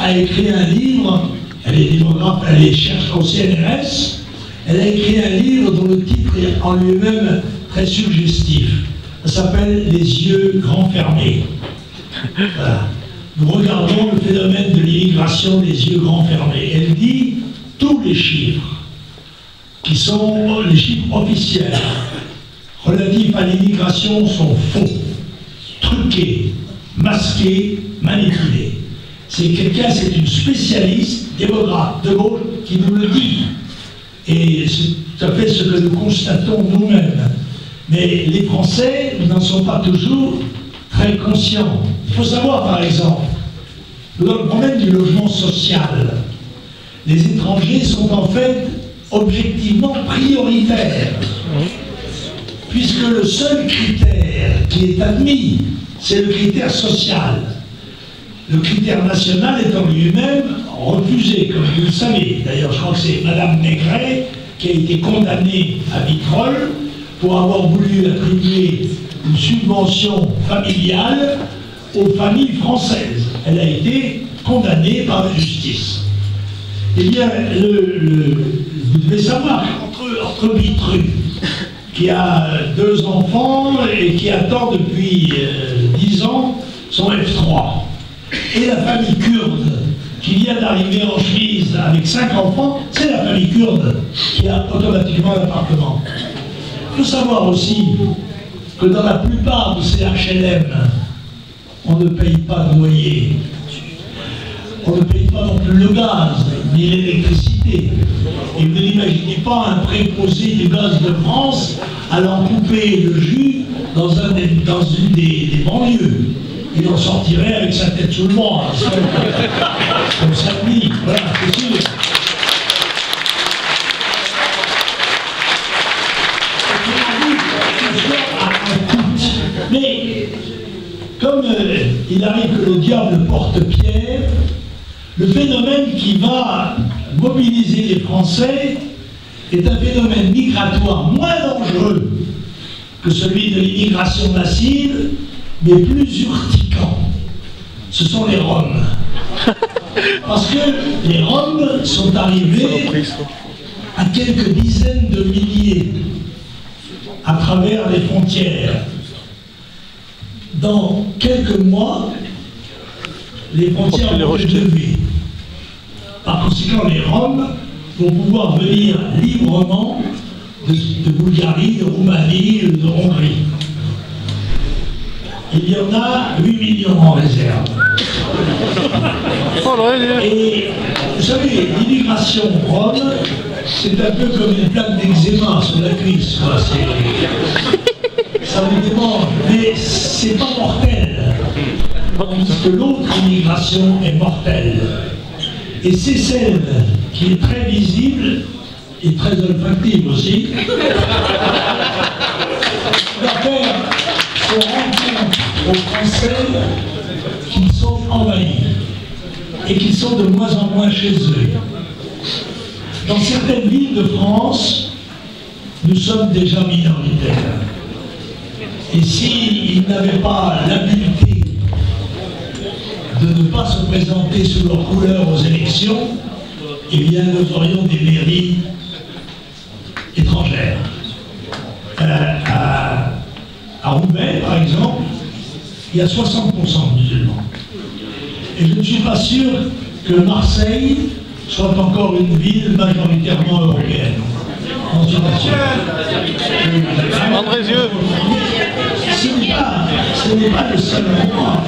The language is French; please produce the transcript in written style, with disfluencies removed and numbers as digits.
a écrit un livre, elle est démographe, elle est chercheuse au CNRS, elle a écrit un livre dont le titre est en lui-même très suggestif. Ça s'appelle « Les yeux grands fermés ». Voilà. Nous regardons le phénomène de l'immigration les yeux grands fermés. Elle dit tous les chiffres, qui sont les chiffres officiels, relatifs à l'immigration sont faux, truqués, masqués, manipulés. C'est quelqu'un, c'est une spécialiste, démographe de gauche, qui nous le dit. Et c'est tout à fait ce que nous constatons nous-mêmes. Mais les Français n'en sont pas toujours très conscients. Il faut savoir, par exemple, dans le problème du logement social, les étrangers sont en fait objectivement prioritaires, puisque le seul critère qui est admis, c'est le critère social. Le critère national est en lui-même refusé, comme vous le savez. D'ailleurs, je crois que c'est Madame Maigret qui a été condamnée à Vitrolles pour avoir voulu attribuer une subvention familiale aux familles françaises. Elle a été condamnée par la justice. Eh bien, vous devez savoir qu'entre Vitru, qui a 2 enfants et qui attend depuis 10 ans son F3, et la famille kurde, qui vient d'arriver en chemise avec 5 enfants, c'est la famille kurde qui a automatiquement l'appartement. Il faut savoir aussi que dans la plupart de ces HLM, on ne paye pas de loyer. On ne paye pas non plus le gaz, ni l'électricité. Et vous n'imaginez pas un préposé du gaz de France allant couper le jus dans une des banlieues. Il en sortirait avec sa tête sous le bras, comme ça lui. Voilà, c'est sûr. Mais comme il arrive que le diable porte pierre, le phénomène qui va mobiliser les Français est un phénomène migratoire moins dangereux que celui de l'immigration massive, mais plus urticant. Ce sont les Roms. Parce que les Roms sont arrivés à quelques dizaines de milliers à travers les frontières. Dans quelques mois, les frontières vont être levées. Par conséquent, les Roms vont pouvoir venir librement de Bulgarie, de Roumanie, de Hongrie. Il y en a 8 millions en réserve. Et vous savez, l'immigration rome, c'est un peu comme une plaque d'eczéma sur la cuisse. Ça vous demande, mais c'est pas mortel. Parce que l'autre immigration est mortelle. Et c'est celle qui est très visible et très olfactive aussi. On va faire se rendre compte aux Français qu'ils sont envahis et qu'ils sont de moins en moins chez eux. Dans certaines villes de France, nous sommes déjà minoritaires. Et s'ils n'avaient pas l'habileté de ne pas se présenter sous leur couleur aux élections, eh bien nous aurions des mairies étrangères. À Roubaix, par exemple, il y a 60% de musulmans. Et je ne suis pas sûr que Marseille soit encore une ville majoritairement européenne. En suis pas sûr. Andrézieux. Ce n'est pas le seul endroit.